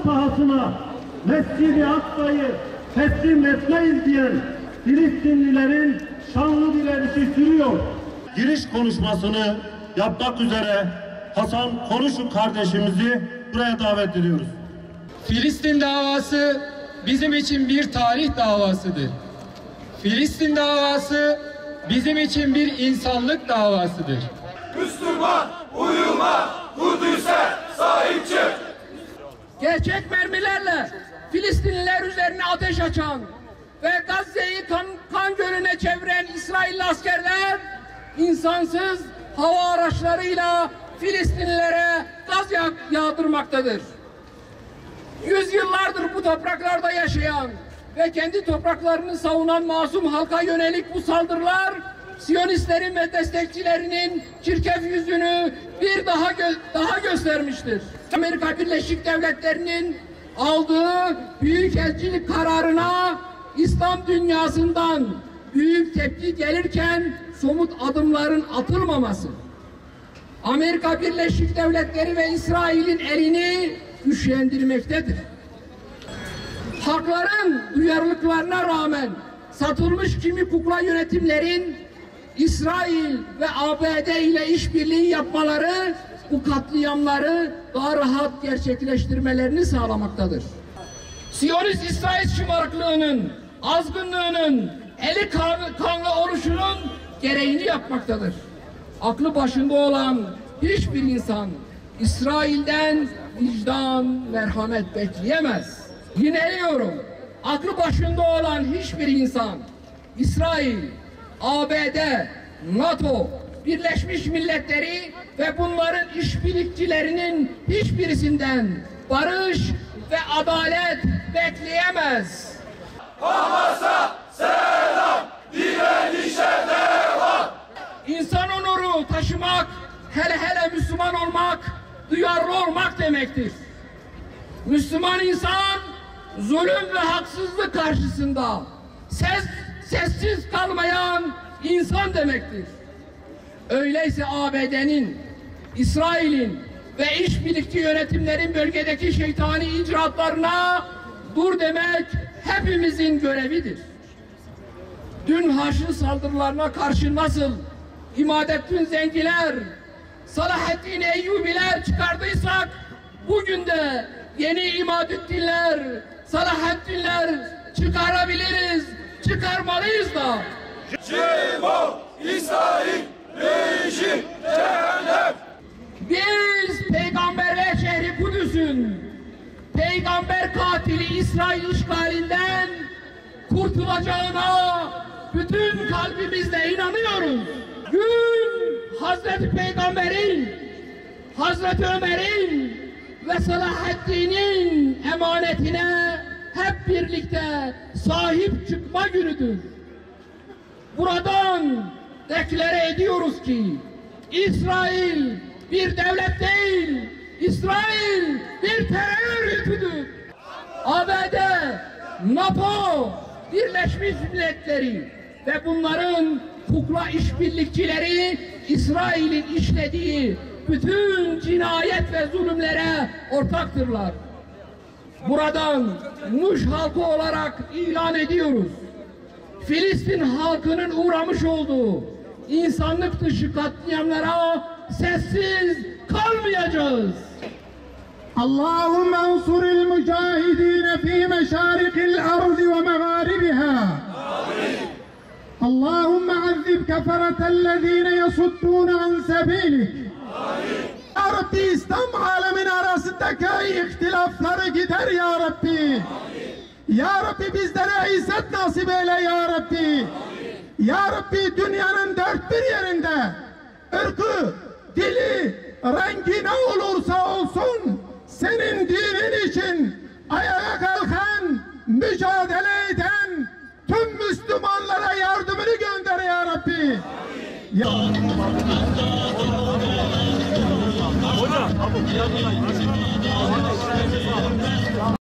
pahasına Mescid-i Aksa'yı teslim etmeyiz diyen Filistinlilerin şanlı direnişi sürüyor. Giriş konuşmasını yapmak üzere Hasan Konuşuk kardeşimizi buraya davet ediyoruz. Filistin davası bizim için bir tarih davasıdır. Filistin davası bizim için bir insanlık davasıdır. Müslüman uyuma, Kudüs'e sahip çık. Gerçek mermilerle Filistinliler üzerine ateş açan ve Gazze'yi kan gölüne çeviren İsrailli askerler insansız hava araçlarıyla Filistinlilere gaz yağdırmaktadır. Yüzyıllardır bu topraklarda yaşayan ve kendi topraklarını savunan masum halka yönelik bu saldırılar Siyonistlerin ve destekçilerinin çirkef yüzünü bir daha göstermiştir. Amerika Birleşik Devletleri'nin aldığı büyükelçilik kararına İslam dünyasından büyük tepki gelirken somut adımların atılmaması, Amerika Birleşik Devletleri ve İsrail'in elini güçlendirmektedir. Halkların duyarlılıklarına rağmen satılmış kimi kukla yönetimlerin İsrail ve ABD ile işbirliği yapmaları bu katliamları daha rahat gerçekleştirmelerini sağlamaktadır. Siyonist İsrail şımarıklığının, azgınlığının, eli kanlı oluşunun gereğini yapmaktadır. Aklı başında olan hiçbir insan İsrail'den vicdan, merhamet bekleyemez. Yineliyorum, aklı başında olan hiçbir insan İsrail, ABD, NATO, Birleşmiş Milletleri ve bunların işbirlikçilerinin hiçbirisinden barış ve adalet bekleyemez. Hamas'a selam, direnişe devam. İnsan onuru taşımak, hele Müslüman olmak, duyarlı olmak demektir. Müslüman insan zulüm ve haksızlık karşısında sessiz kalmayan insan demektir. Öyleyse ABD'nin, İsrail'in ve işbirlikçi yönetimlerin bölgedeki şeytani icraatlarına dur demek hepimizin görevidir. Dün Haçlı saldırılarına karşı nasıl İmadettin Zengiler, Salahaddin Eyyubiler çıkardıysak bugün de yeni İmadettinler, Salahaddinler çıkarabiliriz, çıkarmalıyız da. Cimo, İsrail, rejim, cehennem. Biz peygamberler şehri Kudüs'ün peygamber katili İsrail işgalinden kurtulacağına bütün kalbimizle inanıyoruz. Gün Hazreti Peygamber'in, Hazreti Ömer'in ve Salahaddin'in emanetine hep birlikte sahip çıkma günüdür. Buradan deklare ediyoruz ki İsrail bir devlet değil, İsrail bir terör örgütüdür. ABD, NATO, Birleşmiş Milletleri ve bunların kukla işbirlikçileri İsrail'in işlediği bütün cinayet ve zulümlere ortaktırlar. Buradan Muş halkı olarak ilan ediyoruz. Filistin halkının uğramış olduğu insanlık dışı katliamlara sessiz kalmayacağız. Allahümme ensuril mücahidine fi meşarikil ardı ve meğaribiha. Allahümme azzib keferetellezine yasuddûne an sebilik. Ya Rabbi, İslam alemin arasındaki ihtilafları gider ya Rabbi. Ya Rabbi, bizlere izzet nasip eyle ya Rabbi. Ya Rabbi, dünyanın dört bir yerinde ırkı, dili, rengi ne olursa olsun senin dinin için ayağa kalkan, mücadele eden tüm Müslümanlara yardımını gönder ya Rabbi. Hocam,